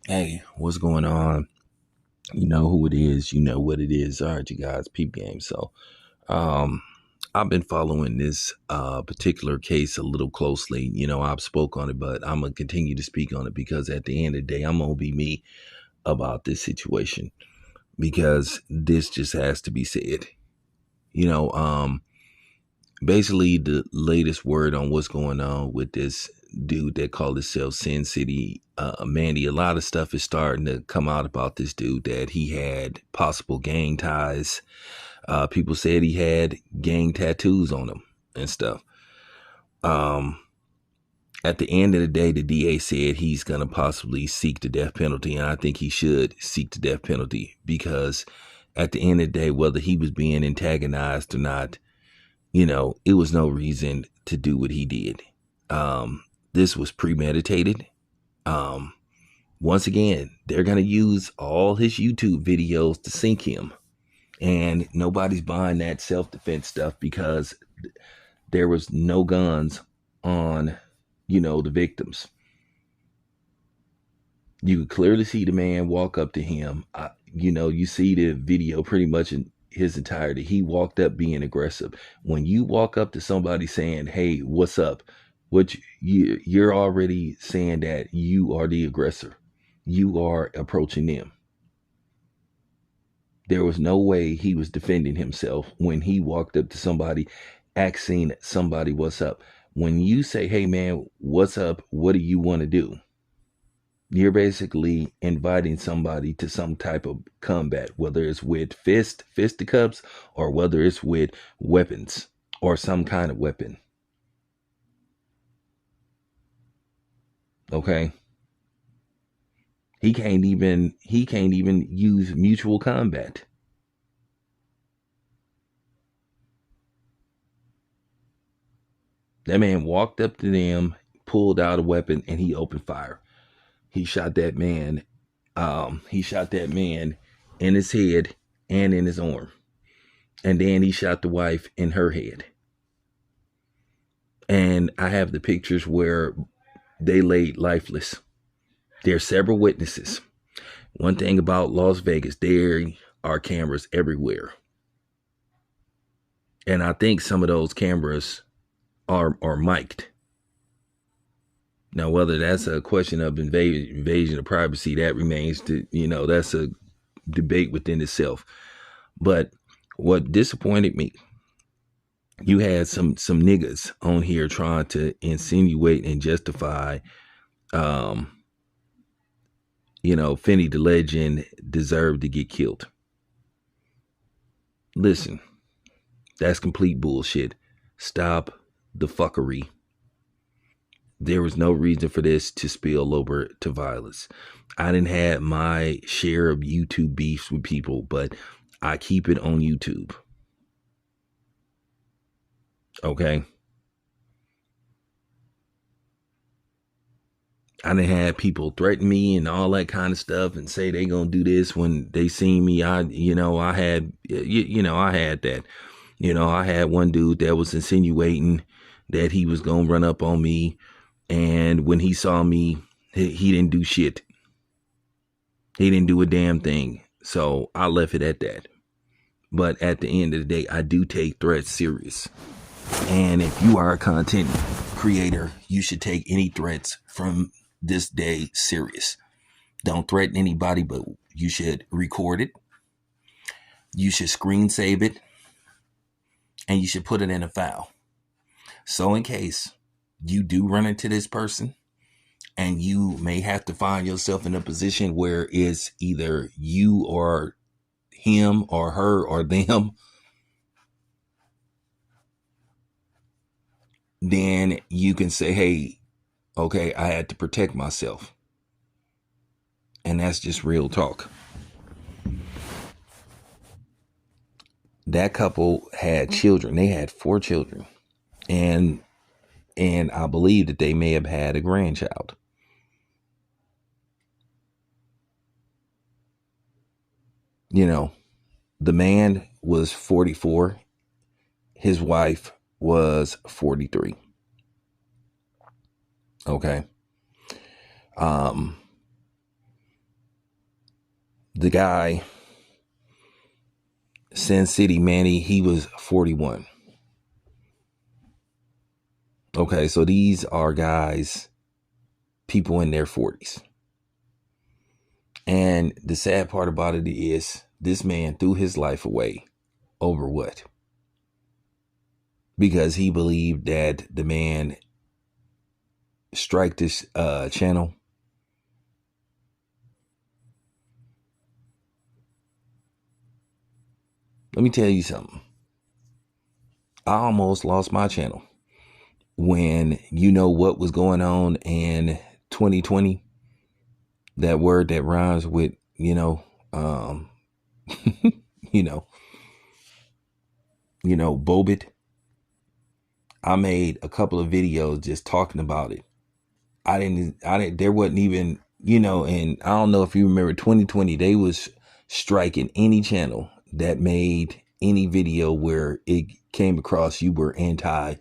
Hey, what's going on? You know who it is. You know what it is. All right, you guys, peep game. Um, I've been following this particular case a little closely. I've spoke on it, but I'm gonna continue to speak on it because at the end of the day, I'm gonna be me about this situation because this just has to be said. You know, um, Basically, the latest word on what's going on with this dude that called himself Sin City Mandy. A lot of stuff is starting to come out about this dude that he had possible gang ties. People said he had gang tattoos on him and stuff. Um, at the end of the day, the DA said he's going to possibly seek the death penalty, and I think he should seek the death penalty because at the end of the day, whether he was being antagonized or not, it was no reason to do what he did. This was premeditated. Um, Once again, they're going to use all his YouTube videos to sink him. And nobody's buying that self defense stuff because there was no guns on, the victims. You could clearly see the man walk up to him. You see the video pretty much in his entirety. He walked up being aggressive. When you walk up to somebody saying, "Hey, what's up?" You're already saying that you are the aggressor. You are approaching them. There was no way he was defending himself when he walked up to somebody asking somebody what's up. When you say, "Hey man, what's up? What do you want to do?" You're basically inviting somebody to some type of combat, whether it's with fisticuffs, or whether it's with weapons or some kind of weapon. Okay. He can't even use mutual combat. That man walked up to them, pulled out a weapon, and he opened fire. He shot that man. He shot that man in his head and in his arm. And then he shot the wife in her head. And I have the pictures where they laid lifeless. There are several witnesses. One thing about Las Vegas, there are cameras everywhere. And I think some of those cameras are mic'd. Now, whether that's a question of invasion of privacy, that remains that's a debate within itself. But what disappointed me, you had some niggas on here trying to insinuate and justify, um, Finney the legend deserved to get killed. Listen, that's complete bullshit. Stop the fuckery. There was no reason for this to spill over to violence. I didn't have my share of YouTube beefs with people, but I keep it on YouTube. Okay. I didn't have people threaten me and all that kind of stuff and say they gonna do this when they see me. I had that. I had one dude that was insinuating that he was gonna run up on me, and when he saw me, he didn't do shit. He didn't do a damn thing. So I left it at that. But at the end of the day, I do take threats serious. And if you are a content creator, you should take any threats from this day serious. Don't threaten anybody, but you should record it. You should screen save it. And you should put it in a file. So in case you do run into this person and you may have to find yourself in a position where it's either you or him or her or them, then you can say, "Hey, okay, I had to protect myself." And that's just real talk. That couple had children. They had 4 children. And I believe that they may have had a grandchild. The man was 44. His wife was 43. Okay. Um The guy, Sin City Manny, he was 41. Okay, so these are guys, people in their 40s. And the sad part about it is this man threw his life away over what? Because he believed that the man striked this channel. Let me tell you something. I almost lost my channel when you know what was going on in 2020. That word that rhymes with, you know, Bobit. I made a couple of videos just talking about it. There wasn't even, and I don't know if you remember 2020, they was striking any channel that made any video where it came across you were anti,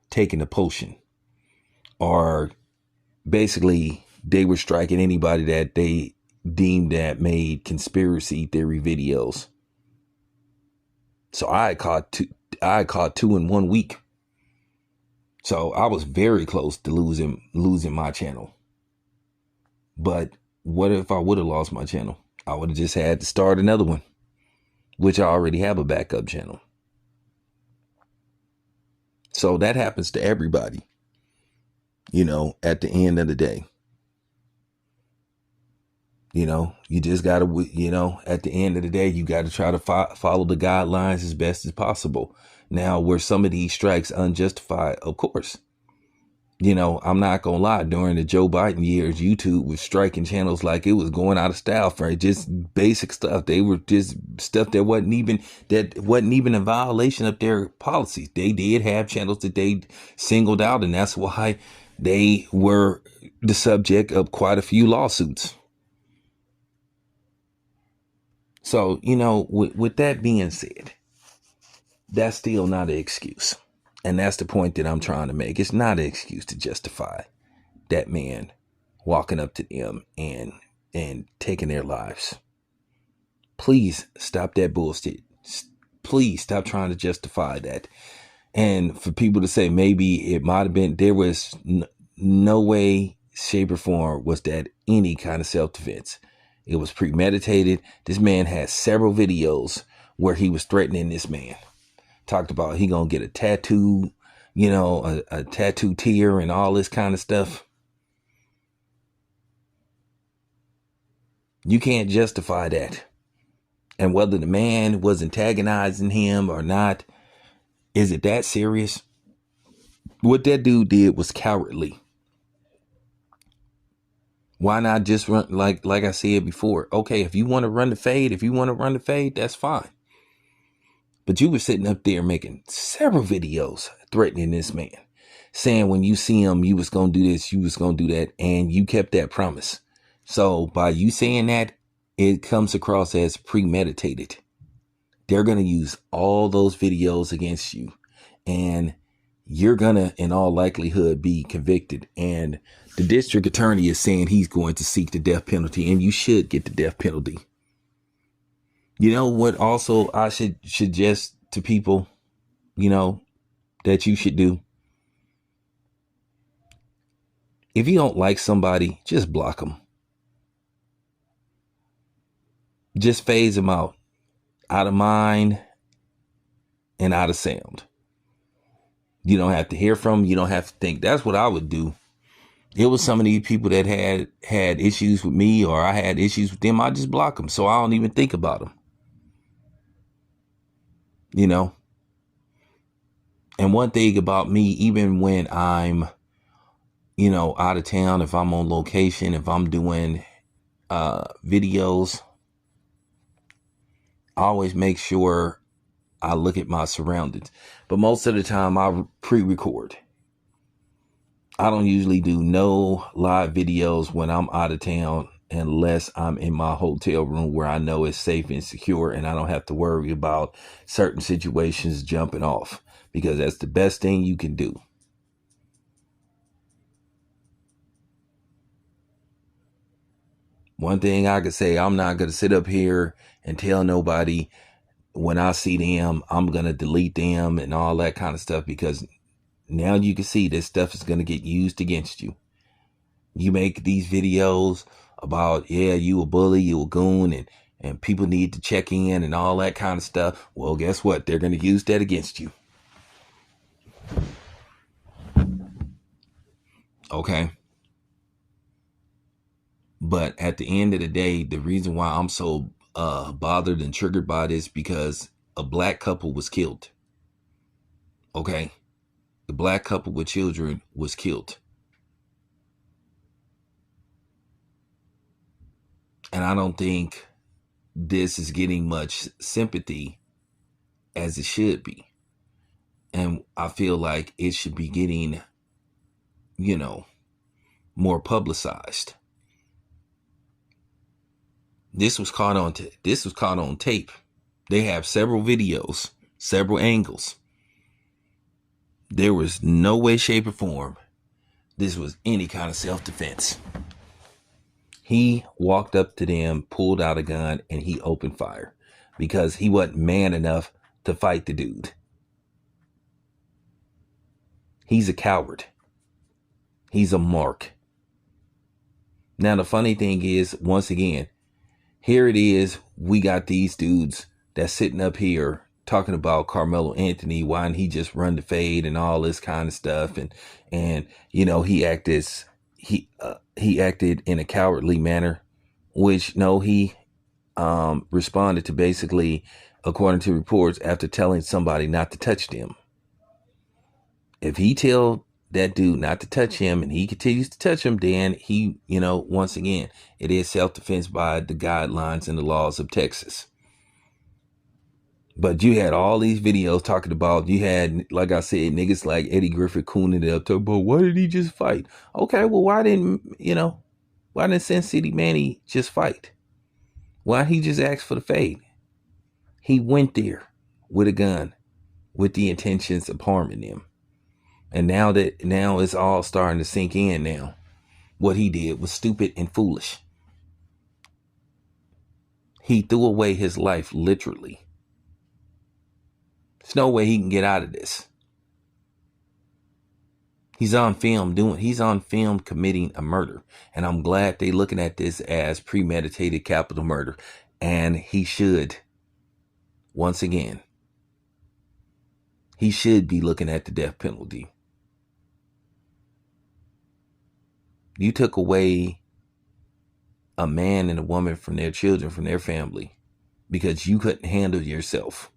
taking a potion, or basically they were striking anybody that they deemed that made conspiracy theory videos. So I caught two in 1 week. So I was very close to losing my channel. But what if I would have lost my channel? I would have just had to start another one, which I already have a backup channel. So that happens to everybody, at the end of the day. You just got to, at the end of the day, you got to try to follow the guidelines as best as possible. Now, were some of these strikes unjustified? Of course. I'm not going to lie. During the Joe Biden years, YouTube was striking channels like it was going out of style for just basic stuff. They were just stuff that wasn't even a violation of their policies. They did have channels that they singled out, and that's why they were the subject of quite a few lawsuits. So, with that being said, that's still not an excuse. And that's the point that I'm trying to make. It's not an excuse to justify that man walking up to them and taking their lives. Please stop that bullshit. Please stop trying to justify that. And for people to say maybe it might have been, there was no way, shape, or form was that any kind of self-defense. It was premeditated. This man had several videos where he was threatening this man. Talked about he gonna get a tattoo, a tattoo tear and all this kind of stuff. You can't justify that. And whether the man was antagonizing him or not, is it that serious? What that dude did was cowardly. Why not just run, like I said before? Okay, if you want to run the fade, that's fine. But you were sitting up there making several videos threatening this man, saying when you see him, you was going to do this, you was going to do that, and you kept that promise. So by you saying that, it comes across as premeditated. They're going to use all those videos against you, and you're going to, in all likelihood, be convicted. And the district attorney is saying he's going to seek the death penalty, and you should get the death penalty. You know what also I should suggest to people, that you should do? If you don't like somebody, just block them. Just phase them out of mind and out of sound. You don't have to hear from them. You don't have to think. That's what I would do. It was some of these people that had issues with me, or I had issues with them. I just block them, so I don't even think about them. And one thing about me, even when I'm, out of town, if I'm on location, if I'm doing videos, I always make sure I look at my surroundings. But most of the time I pre-record. I don't usually do no live videos when I'm out of town unless I'm in my hotel room where I know it's safe and secure and I don't have to worry about certain situations jumping off, because that's the best thing you can do. One thing I could say, I'm not going to sit up here and tell nobody when I see them, I'm going to delete them and all that kind of stuff, because now you can see this stuff is going to get used against you. You make these videos about, yeah, you a bully, you a goon, and people need to check in and all that kind of stuff. Well, guess what? They're going to use that against you. Okay. But at the end of the day, the reason why I'm so bothered and triggered by this, because a black couple was killed. Okay. The black couple with children was killed. And I don't think this is getting much sympathy as it should be. And I feel like it should be getting, more publicized. This was caught on tape. They have several videos, several angles. There was no way, shape, or form this was any kind of self-defense. He walked up to them, pulled out a gun, and he opened fire because he wasn't man enough to fight the dude. He's a coward. He's a mark. Now, the funny thing is, once again, here it is. We got these dudes that's sitting up here talking about Carmelo Anthony, why didn't he just run the fade and all this kind of stuff, and he acted in a cowardly manner, which no, he responded to, basically, according to reports, after telling somebody not to touch them. If he tell that dude not to touch him and he continues to touch him, then he, once again, it is self-defense by the guidelines and the laws of Texas. But you had all these videos talking about, you had, like I said, niggas like Eddie Griffin cooning it up, talking about, why did he just fight? Okay, well, why didn't Sin City Manny just fight? Why he just ask for the fade? He went there with a gun with the intentions of harming them. And now it's all starting to sink in now. What he did was stupid and foolish. He threw away his life, literally. There's no way he can get out of this. He's on film committing a murder. And I'm glad they're looking at this as premeditated capital murder. And he should, once again, he should be looking at the death penalty. You took away a man and a woman from their children, from their family, because you couldn't handle yourself.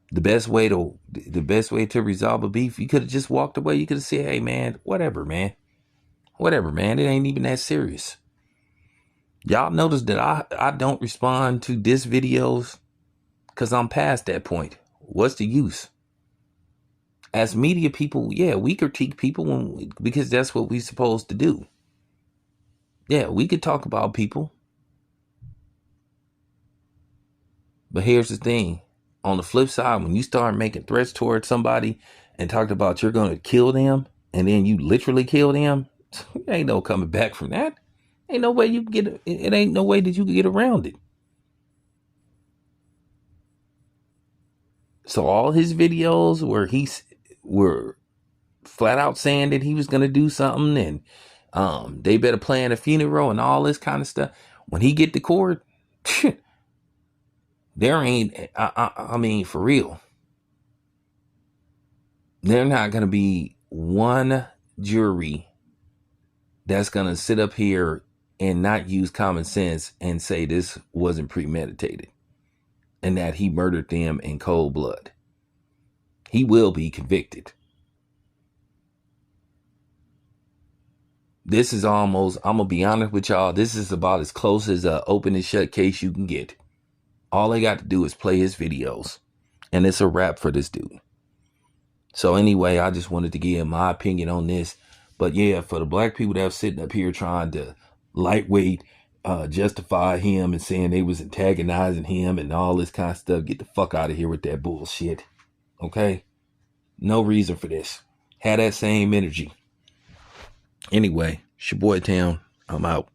The best way to resolve a beef, you could have just walked away. You could have said, hey, man, whatever, man. It ain't even that serious. Y'all notice that I don't respond to diss videos because I'm past that point. What's the use? As media people, yeah, we critique people because that's what we're supposed to do. Yeah, we could talk about people. But here's the thing. On the flip side, when you start making threats towards somebody and talked about you're going to kill them, and then you literally kill them, ain't no coming back from that. Ain't no way you can get it. Ain't no way that you can get around it. So all his videos where were flat out saying that he was going to do something, and they better plan a funeral and all this kind of stuff. When he get to court, there ain't, I mean, for real, they're not going to be one jury that's going to sit up here and not use common sense and say this wasn't premeditated and that he murdered them in cold blood. He will be convicted. This is almost, I'm going to be honest with y'all, this is about as close as an open and shut case you can get. All they got to do is play his videos, and it's a wrap for this dude. So anyway, I just wanted to give my opinion on this. But yeah, for the black people that are sitting up here trying to lightweight justify him and saying they was antagonizing him and all this kind of stuff, get the fuck out of here with that bullshit. Okay? No reason for this. Have that same energy. Anyway, it's your boy Town. I'm out.